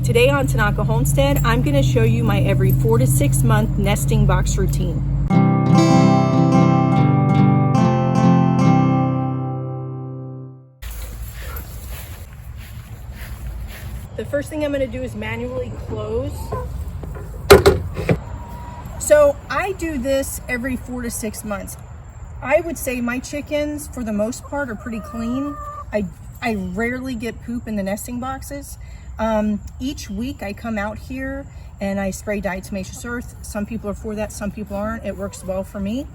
Today on Tanaka Homestead, I'm going to show you my every 4 to 6 month nesting box routine. The first thing I'm going to do is manually close. So I do this every 4 to 6 months. I would say my chickens, for the most part, are pretty clean. I rarely get poop in the nesting boxes. Each week I come out here and I spray diatomaceous earth. Some people are for that, some people aren't. It works well for me.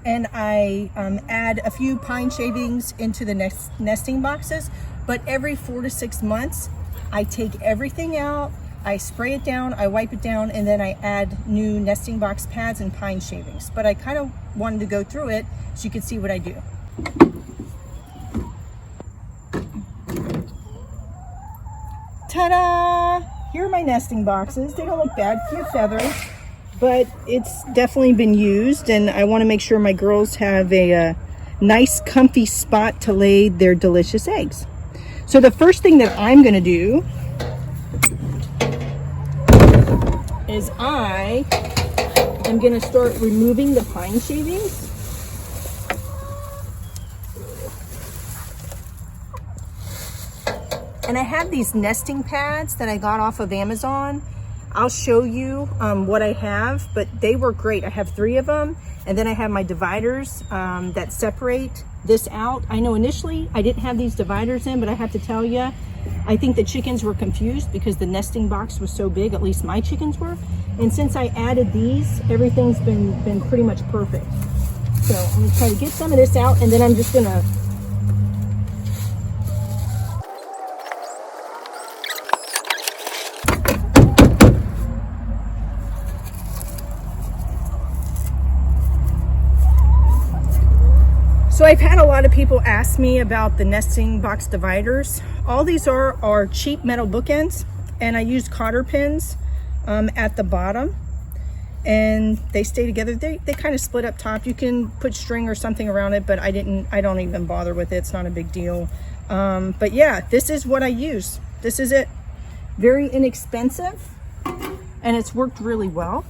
And I add a few pine shavings into the nesting boxes. But every 4 to 6 months, I take everything out, I spray it down, I wipe it down, and then I add new nesting box pads and pine shavings. But I kind of wanted to go through it so you can see what I do. Ta-da! Here are my nesting boxes. They don't look bad, few feathers, but it's definitely been used, and I want to make sure my girls have a nice comfy spot to lay their delicious eggs. So the first thing that I'm going to do is I am going to start removing the pine shavings. And I have these nesting pads that I got off of Amazon. I'll show you what I have, but they work great. I have 3 of them, and then I have my dividers that separate this out. I know initially I didn't have these dividers in, but I have to tell you, I think the chickens were confused because the nesting box was so big, at least my chickens were. And since I added these, everything's been pretty much perfect. So I'm gonna try to get some of this out, and then I'm just gonna So I've had a lot of people ask me about the nesting box dividers. All these are cheap metal bookends, and I use cotter pins at the bottom, and they stay together. They kind of split up top. You can put string or something around it, but I don't even bother with it. It's not a big deal. But yeah, this is what I use. This is it. Very inexpensive, and it's worked really well.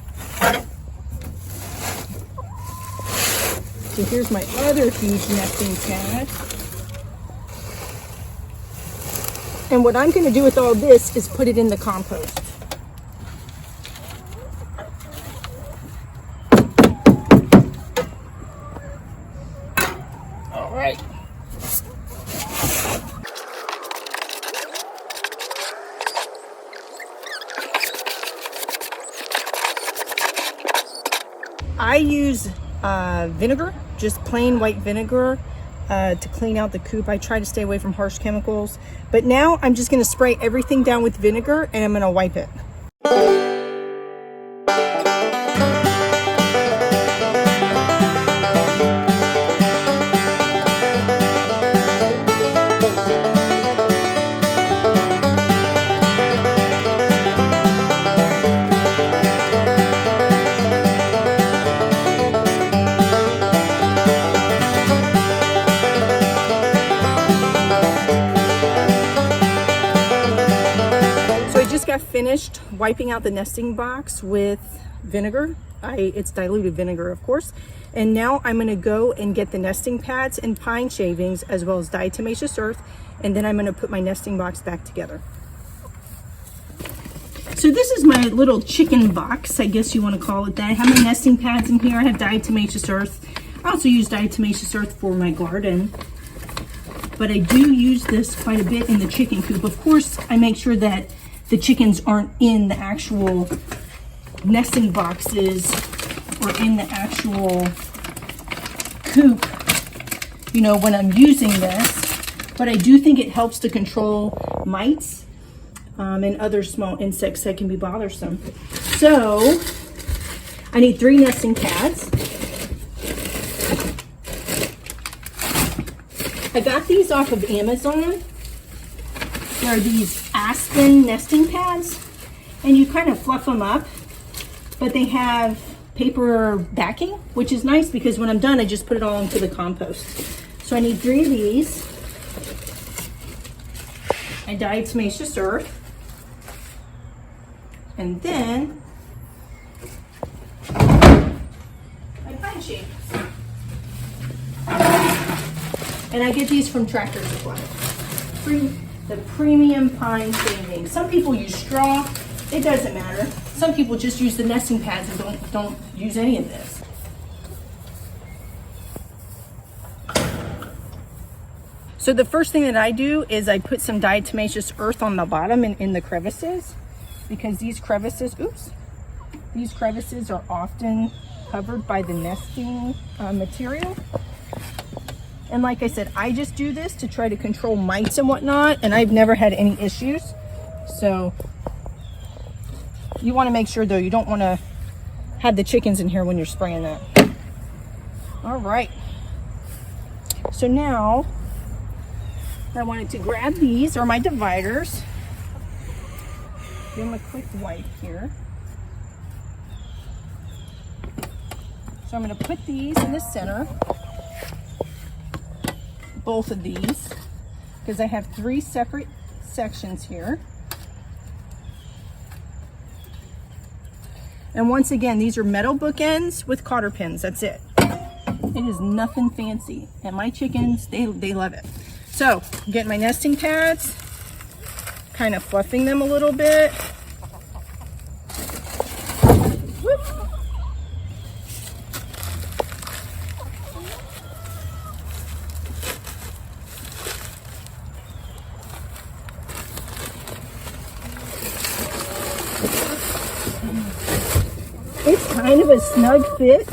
So here's my other huge nesting pad. And what I'm going to do with all this is put it in the compost. All right. I use vinegar, just plain white vinegar to clean out the coop. I try to stay away from harsh chemicals, but now I'm just going to spray everything down with vinegar and I'm going to wipe it. Finished wiping out the nesting box with vinegar. It's diluted vinegar, of course. And now I'm going to go and get the nesting pads and pine shavings as well as diatomaceous earth, and then I'm going to put my nesting box back together. So this is my little chicken box, I guess you want to call it that. I have my nesting pads in here. I have diatomaceous earth. I also use diatomaceous earth for my garden, but I do use this quite a bit in the chicken coop. Of course, I make sure that the chickens aren't in the actual nesting boxes or in the actual coop, you know, when I'm using this. But I do think it helps to control mites and other small insects that can be bothersome. So I need 3 nesting pads. I got these off of Amazon. There are these Aspen nesting pads, and you kind of fluff them up, but they have paper backing, which is nice because when I'm done, I just put it all into the compost. So I need 3 of these. I diatomaceous earth. And then my pine shavings. And I get these from Tractor Supply. The premium pine shavings. Some people use straw. It doesn't matter. Some people just use the nesting pads and don't use any of this. So the first thing that I do is I put some diatomaceous earth on the bottom and in the crevices, because these crevices are often covered by the nesting material. And like I said, I just do this to try to control mites and whatnot, and I've never had any issues. So you want to make sure though, you don't want to have the chickens in here when you're spraying that. All right. So now I wanted to grab these, or my dividers. Give them a quick wipe here. So I'm going to put these in the center. Both of these, because I have 3 separate sections here. And once again, these are metal bookends with cotter pins. That's it. It is nothing fancy. And my chickens, they love it. So, I'm getting my nesting pads, kind of fluffing them a little bit. Whoop. It's kind of a snug fit,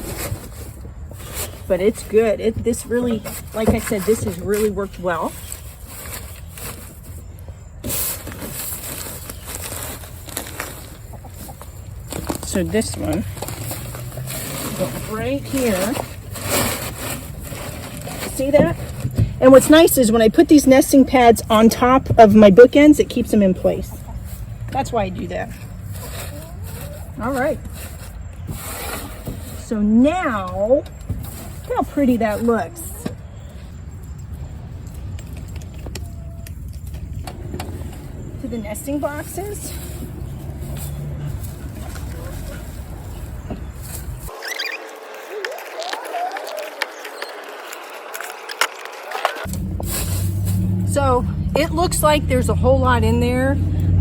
but it's good. This really, like I said, this has really worked well. So this one, go right here. See that? And what's nice is when I put these nesting pads on top of my bookends, it keeps them in place. That's why I do that. All right. So now, look how pretty that looks. To the nesting boxes. So it looks like there's a whole lot in there.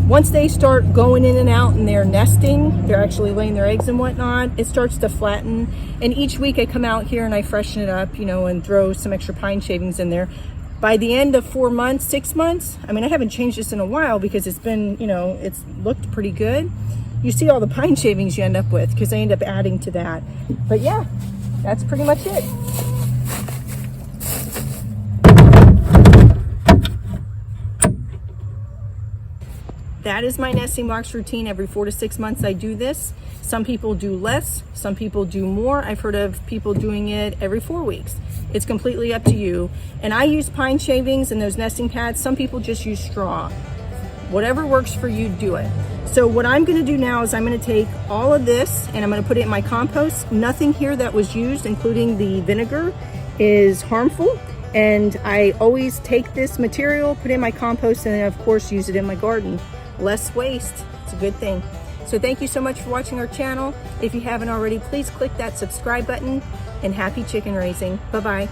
Once they start going in and out and they're nesting, they're actually laying their eggs and whatnot, it starts to flatten. And each week I come out here and I freshen it up, you know, and throw some extra pine shavings in there. By the end of 4 months, 6 months, I mean, I haven't changed this in a while because it's been, you know, it's looked pretty good. You see all the pine shavings you end up with because I end up adding to that. But yeah, that's pretty much it. That is my nesting box routine. Every 4 to 6 months I do this. Some people do less, some people do more. I've heard of people doing it every 4 weeks. It's completely up to you. And I use pine shavings and those nesting pads. Some people just use straw. Whatever works for you, do it. So what I'm gonna do now is I'm gonna take all of this and I'm gonna put it in my compost. Nothing here that was used, including the vinegar, is harmful. And I always take this material, put it in my compost, and then of course use it in my garden. Less waste, it's a good thing. So thank you so much for watching our channel. If you haven't already, please click that subscribe button, and happy chicken raising. Bye-bye.